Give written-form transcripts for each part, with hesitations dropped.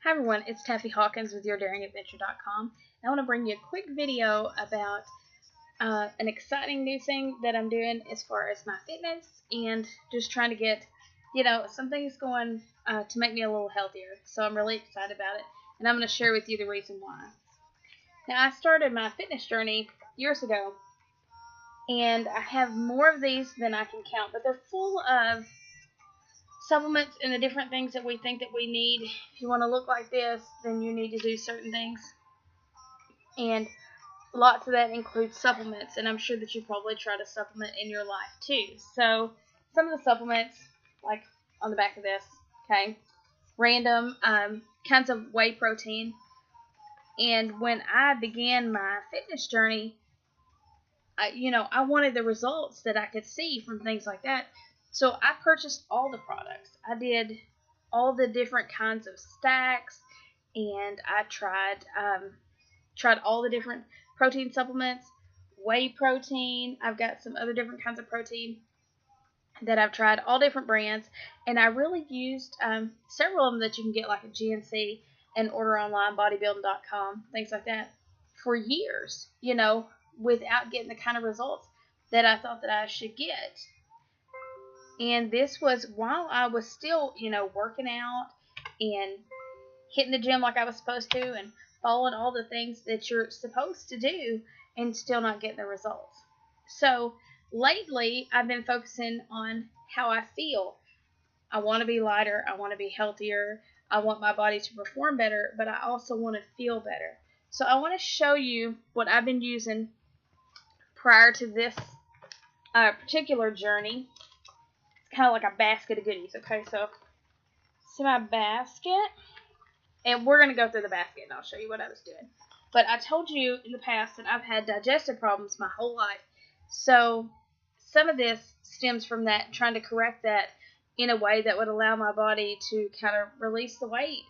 Hi everyone, it's Taffy Hawkins with YourDaringAdventure.com. I want to bring you a quick video about an exciting new thing that I'm doing as far as my fitness and just trying to get, some things going to make me a little healthier. So I'm really excited about it, and I'm going to share with you the reason why. Now, I started my fitness journey years ago, and I have more of these than I can count, but they're full of supplements and the different things that we think that we need. If you want to look like this, then you need to do certain things, and lots of that includes supplements, and I'm sure that you probably try to supplement in your life too. So some of the supplements, like on the back of this, okay, random kinds of whey protein. And when I began my fitness journey, I wanted the results that I could see from things like that. So I purchased all the products. I did all the different kinds of stacks, and I tried all the different protein supplements, whey protein. I've got some other different kinds of protein that I've tried, all different brands, and I really used several of them that you can get like at GNC and order online, bodybuilding.com, things like that, for years, without getting the kind of results that I thought that I should get. And this was while I was still, working out and hitting the gym like I was supposed to and following all the things that you're supposed to do and still not getting the results. So lately, I've been focusing on how I feel. I want to be lighter. I want to be healthier. I want my body to perform better, but I also want to feel better. So I want to show you what I've been using prior to this particular journey. It's kind of like a basket of goodies, okay? So, see my basket, and we're going to go through the basket, and I'll show you what I was doing. But I told you in the past that I've had digestive problems my whole life. So, some of this stems from that, trying to correct that in a way that would allow my body to kind of release the weight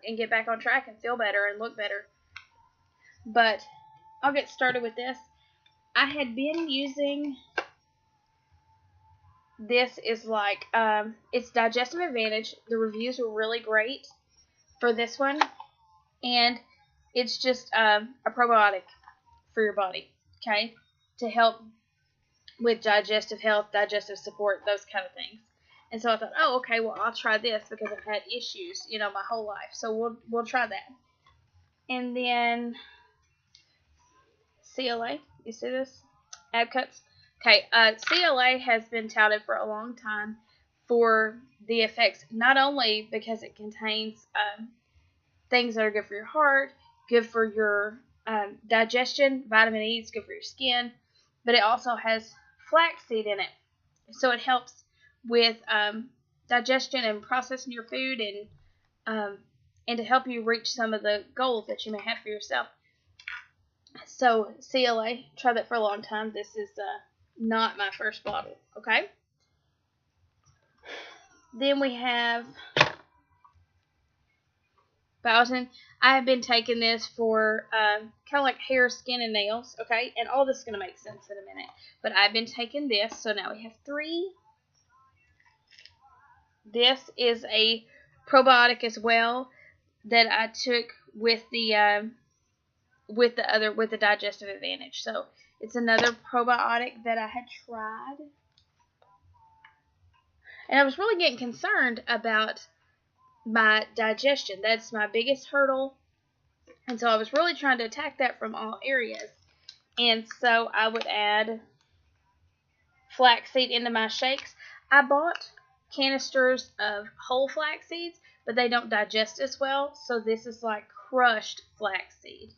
and get back on track and feel better and look better. But I'll get started with this. I had been using, this is like, it's Digestive Advantage. The reviews were really great for this one, and it's just a probiotic for your body, okay, to help with digestive health, digestive support, those kind of things. And so I thought, oh, okay, well, I'll try this because I've had issues, my whole life. So we'll try that. And then CLA, you see this? Ab cuts. Okay, CLA has been touted for a long time for the effects, not only because it contains things that are good for your heart, good for your digestion, vitamin E is good for your skin, but it also has flaxseed in it. So it helps with digestion and processing your food, and to help you reach some of the goals that you may have for yourself. So CLA, tried that for a long time. This is not my first bottle, okay? Then we have biotin. I have been taking this for kind of like hair, skin, and nails, okay? And all this is going to make sense in a minute. But I've been taking this, so now we have 3. This is a probiotic as well that I took with the Digestive Advantage. So it's another probiotic that I had tried, and I was really getting concerned about my digestion. That's my biggest hurdle, and so I was really trying to attack that from all areas. And so I would add flaxseed into my shakes. I bought canisters of whole flax seeds, but they don't digest as well, so this is like crushed flaxseed.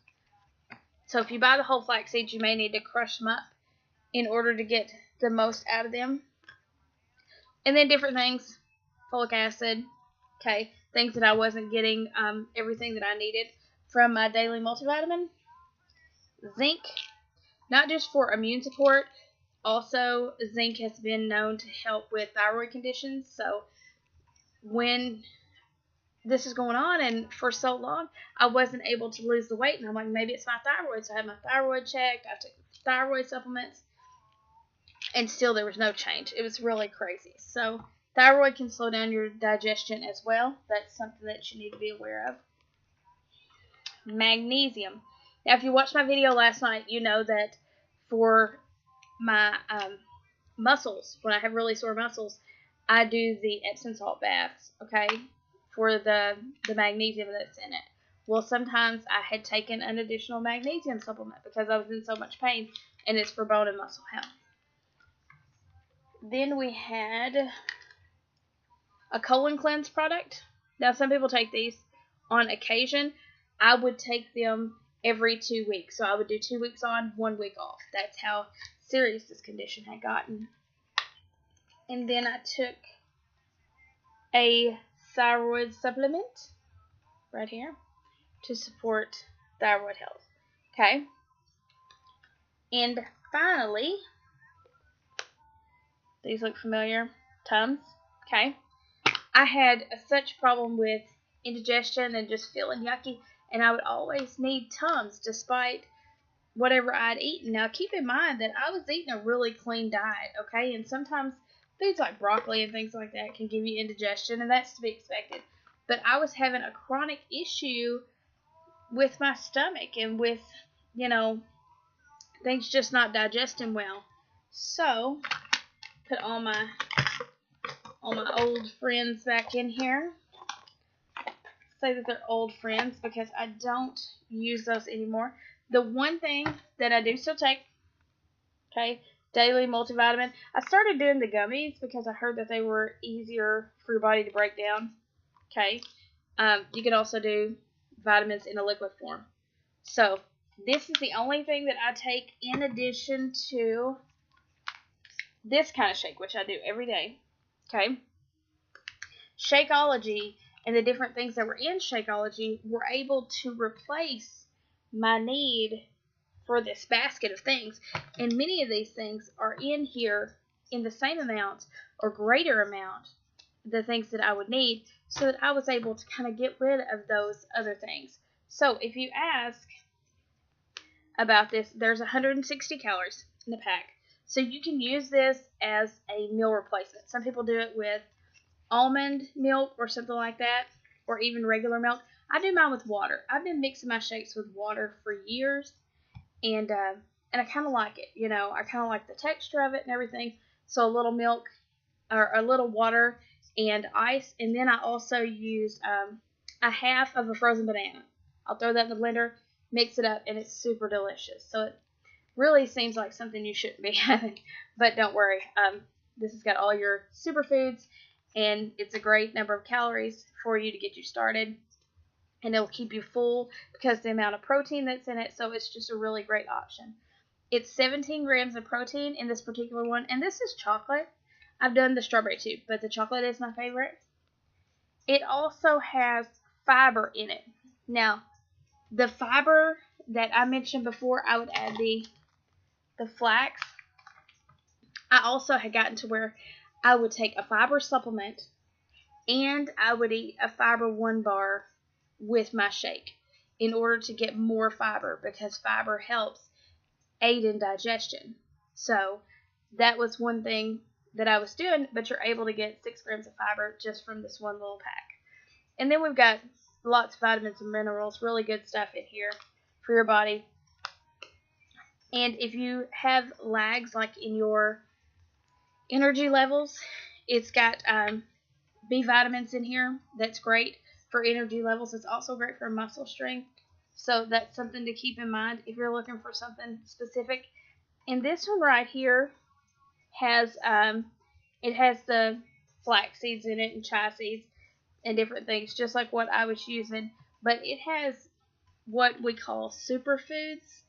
So if you buy the whole flax seeds, you may need to crush them up in order to get the most out of them. And then different things, folic acid, okay, things that I wasn't getting everything that I needed from my daily multivitamin. Zinc, not just for immune support, also zinc has been known to help with thyroid conditions. So when this is going on, and for so long I wasn't able to lose the weight, and I'm like, maybe it's my thyroid. So I had my thyroid checked, I took thyroid supplements, and still there was no change. It was really crazy. So Thyroid can slow down your digestion as well. That's something that you need to be aware of. Magnesium. Now, if you watched my video last night, you know that for my muscles, when I have really sore muscles, I do the Epsom salt baths, okay, for the magnesium that's in it. Well, sometimes I had taken an additional magnesium supplement because I was in so much pain, and it's for bone and muscle health. Then we had a colon cleanse product. Now, some people take these on occasion. I would take them every 2 weeks. So I would do 2 weeks on, 1 week off. That's how serious this condition had gotten. And then I took a thyroid supplement right here to support thyroid health. Okay. And finally, these look familiar. Tums. Okay. I had such problem with indigestion and just feeling yucky, and I would always need Tums despite whatever I'd eaten. Now, keep in mind that I was eating a really clean diet, okay? And sometimes foods like broccoli and things like that can give you indigestion, and that's to be expected. But I was having a chronic issue with my stomach and with, things just not digesting well. So, put all my old friends back in here. Say that they're old friends because I don't use those anymore. The one thing that I do still take, okay, daily multivitamin. I started doing the gummies because I heard that they were easier for your body to break down. Okay, you can also do vitamins in a liquid form. So this is the only thing that I take in addition to this kind of shake, which I do every day. Okay, Shakeology and the different things that were in Shakeology were able to replace my need for this basket of things. And many of these things are in here in the same amount or greater amount, the things that I would need, so that I was able to kind of get rid of those other things. So if you ask about this, there's 160 calories in the pack. So you can use this as a meal replacement. Some people do it with almond milk or something like that, or even regular milk. I do mine with water. I've been mixing my shakes with water for years, and I kind of like it. I kind of like the texture of it and everything. So a little milk or a little water and ice, and then I also use a half of a frozen banana. I'll throw that in the blender, mix it up, and it's super delicious. So it really seems like something you shouldn't be having, but don't worry. This has got all your superfoods, and it's a great number of calories for you to get you started, and it'll keep you full because of the amount of protein that's in it. So it's just a really great option. It's 17 grams of protein in this particular one, and this is chocolate. I've done the strawberry too, but the chocolate is my favorite. It also has fiber in it. Now, the fiber that I mentioned before, I would add the flax. I also had gotten to where I would take a fiber supplement and I would eat a fiber 1 bar with my shake in order to get more fiber, because fiber helps aid in digestion. So that was one thing that I was doing, but you're able to get 6 grams of fiber just from this one little pack. And then we've got lots of vitamins and minerals, really good stuff in here for your body. And if you have lags like in your energy levels, it's got B vitamins in here. That's great for energy levels. It's also great for muscle strength. So that's something to keep in mind if you're looking for something specific. And this one right here has it has the flax seeds in it and chia seeds and different things, just like what I was using. But it has what we call superfoods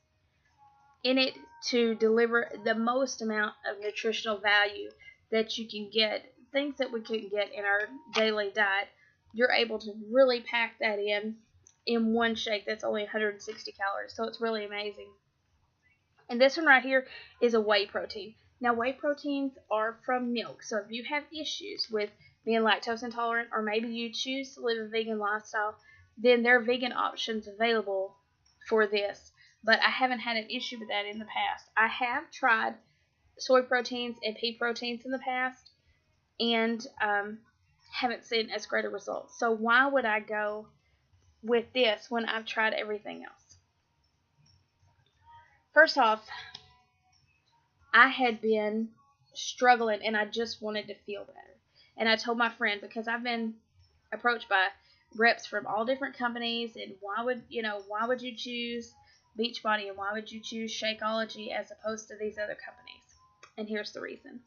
in it to deliver the most amount of nutritional value that you can get. Things that we couldn't get in our daily diet, you're able to really pack that in one shake that's only 160 calories. So it's really amazing. And this one right here is a whey protein. Now, whey proteins are from milk. So if you have issues with being lactose intolerant, or maybe you choose to live a vegan lifestyle, then there are vegan options available for this. But I haven't had an issue with that in the past. I have tried soy proteins and pea proteins in the past, and haven't seen as great a result. So why would I go with this when I've tried everything else? First off, I had been struggling and I just wanted to feel better. And I told my friend, because I've been approached by reps from all different companies, and why would you choose Beachbody and why would you choose Shakeology as opposed to these other companies? And here's the reason.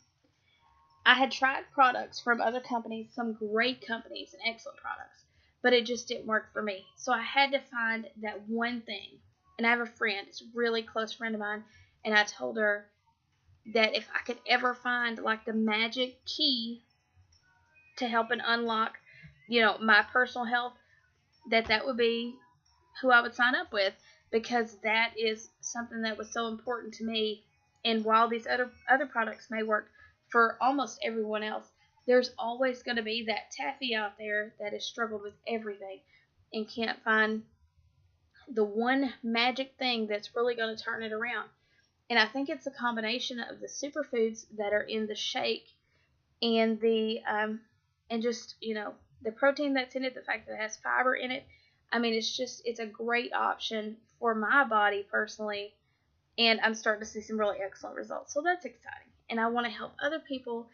I had tried products from other companies, some great companies and excellent products, but it just didn't work for me. So I had to find that one thing. And I have a friend, it's a really close friend of mine, and I told her that if I could ever find like the magic key to help and unlock, my personal health, that would be who I would sign up with, because that is something that was so important to me. And while these other products may work for almost everyone else, there's always going to be that taffy out there that has struggled with everything and can't find the one magic thing that's really going to turn it around. And I think it's a combination of the superfoods that are in the shake and just the protein that's in it, the fact that it has fiber in it. I mean, it's a great option for my body personally, and I'm starting to see some really excellent results. So that's exciting, and I want to help other people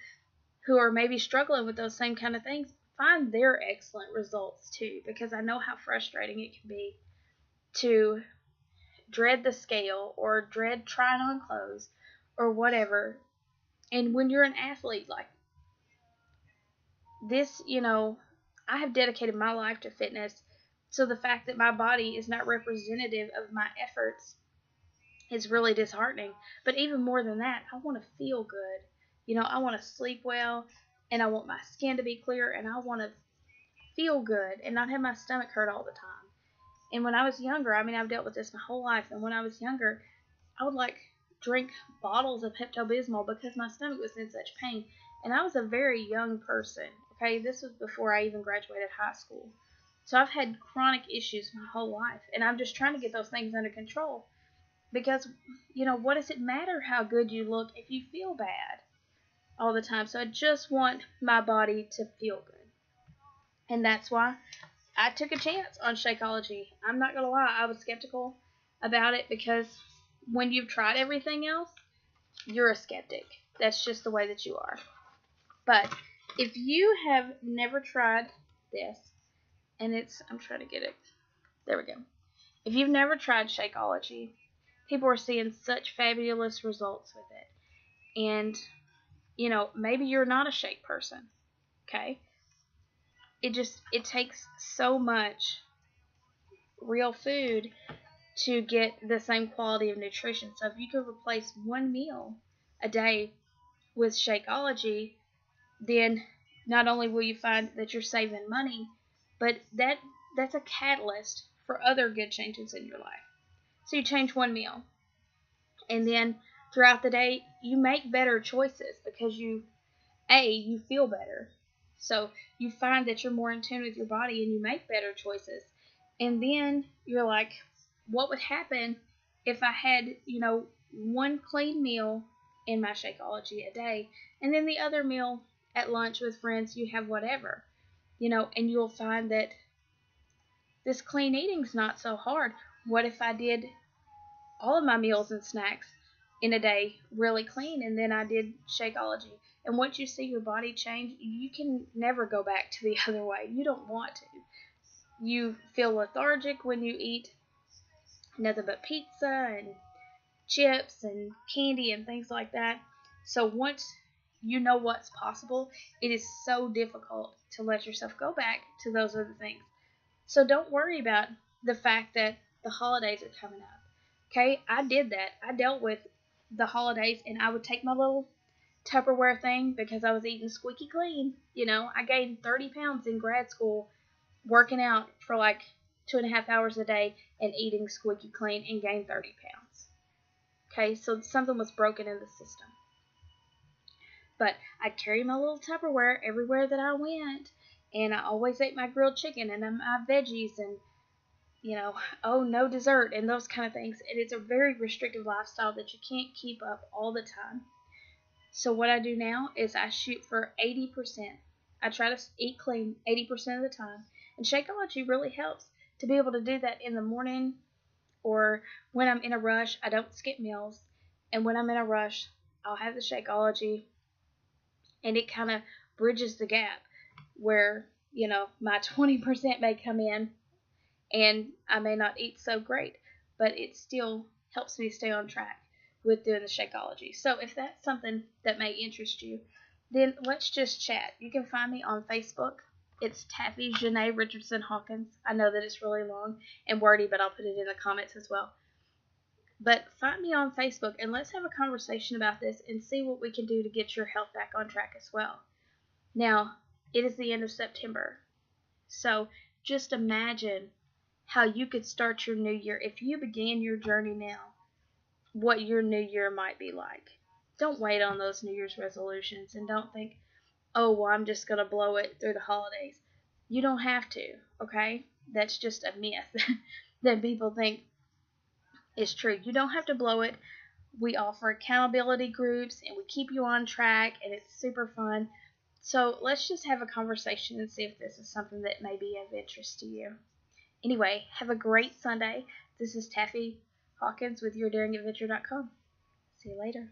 who are maybe struggling with those same kind of things find their excellent results too, because I know how frustrating it can be to dread the scale or dread trying on clothes or whatever. And when you're an athlete, like this, I have dedicated my life to fitness. So the fact that my body is not representative of my efforts is really disheartening. But even more than that, I want to feel good. I want to sleep well, and I want my skin to be clear, and I want to feel good and not have my stomach hurt all the time. And when I was younger, I mean, I've dealt with this my whole life, and when I was younger, I would drink bottles of Pepto-Bismol because my stomach was in such pain. And I was a very young person. Okay, this was before I even graduated high school. So I've had chronic issues my whole life, and I'm just trying to get those things under control. Because, what does it matter how good you look if you feel bad all the time? So I just want my body to feel good. And that's why I took a chance on Shakeology. I'm not going to lie, I was skeptical about it because when you've tried everything else, you're a skeptic. That's just the way that you are. But if you have never tried this, and I'm trying to get it. There we go. If you've never tried Shakeology, people are seeing such fabulous results with it. And, maybe you're not a shake person. Okay? It takes so much real food to get the same quality of nutrition. So if you could replace one meal a day with Shakeology, then not only will you find that you're saving money, but that's a catalyst for other good changes in your life. So you change one meal, and then throughout the day, you make better choices because you feel better. So you find that you're more in tune with your body and you make better choices. And then you're like, what would happen if I had, one clean meal in my Shakeology a day, and then the other meal at lunch with friends, you have whatever, and you'll find that this clean eating's not so hard. What if I did all of my meals and snacks in a day really clean, and then I did Shakeology? And once you see your body change, you can never go back to the other way. You don't want to. You feel lethargic when you eat nothing but pizza and chips and candy and things like that. So once you know what's possible, it is so difficult to let yourself go back to those other things. So don't worry about the fact that the holidays are coming up. Okay, I did that. I dealt with the holidays, and I would take my little Tupperware thing because I was eating squeaky clean. I gained 30 pounds in grad school working out for 2.5 hours a day and eating squeaky clean, and gained 30 pounds. Okay, so something was broken in the system. But I'd carry my little Tupperware everywhere that I went, and I always ate my grilled chicken and my veggies and, no dessert and those kind of things. And it's a very restrictive lifestyle that you can't keep up all the time. So what I do now is I shoot for 80%. I try to eat clean 80% of the time. And Shakeology really helps to be able to do that in the morning, or when I'm in a rush. I don't skip meals. And when I'm in a rush, I'll have the Shakeology, and it kind of bridges the gap where, my 20% may come in and I may not eat so great, but it still helps me stay on track with doing the Shakeology. So if that's something that may interest you, then let's just chat. You can find me on Facebook. It's Taffy Janae Richardson Hawkins. I know that it's really long and wordy, but I'll put it in the comments as well. But find me on Facebook and let's have a conversation about this and see what we can do to get your health back on track as well. Now, it is the end of September, so just imagine how you could start your new year if you began your journey now, what your new year might be like. Don't wait on those New Year's resolutions and don't think, oh, well, I'm just going to blow it through the holidays. You don't have to, okay? That's just a myth that people think is true. You don't have to blow it. We offer accountability groups and we keep you on track, and it's super fun. So let's just have a conversation and see if this is something that may be of interest to you. Anyway, have a great Sunday. This is Taffy Hawkins with YourDaringAdventure.com. See you later.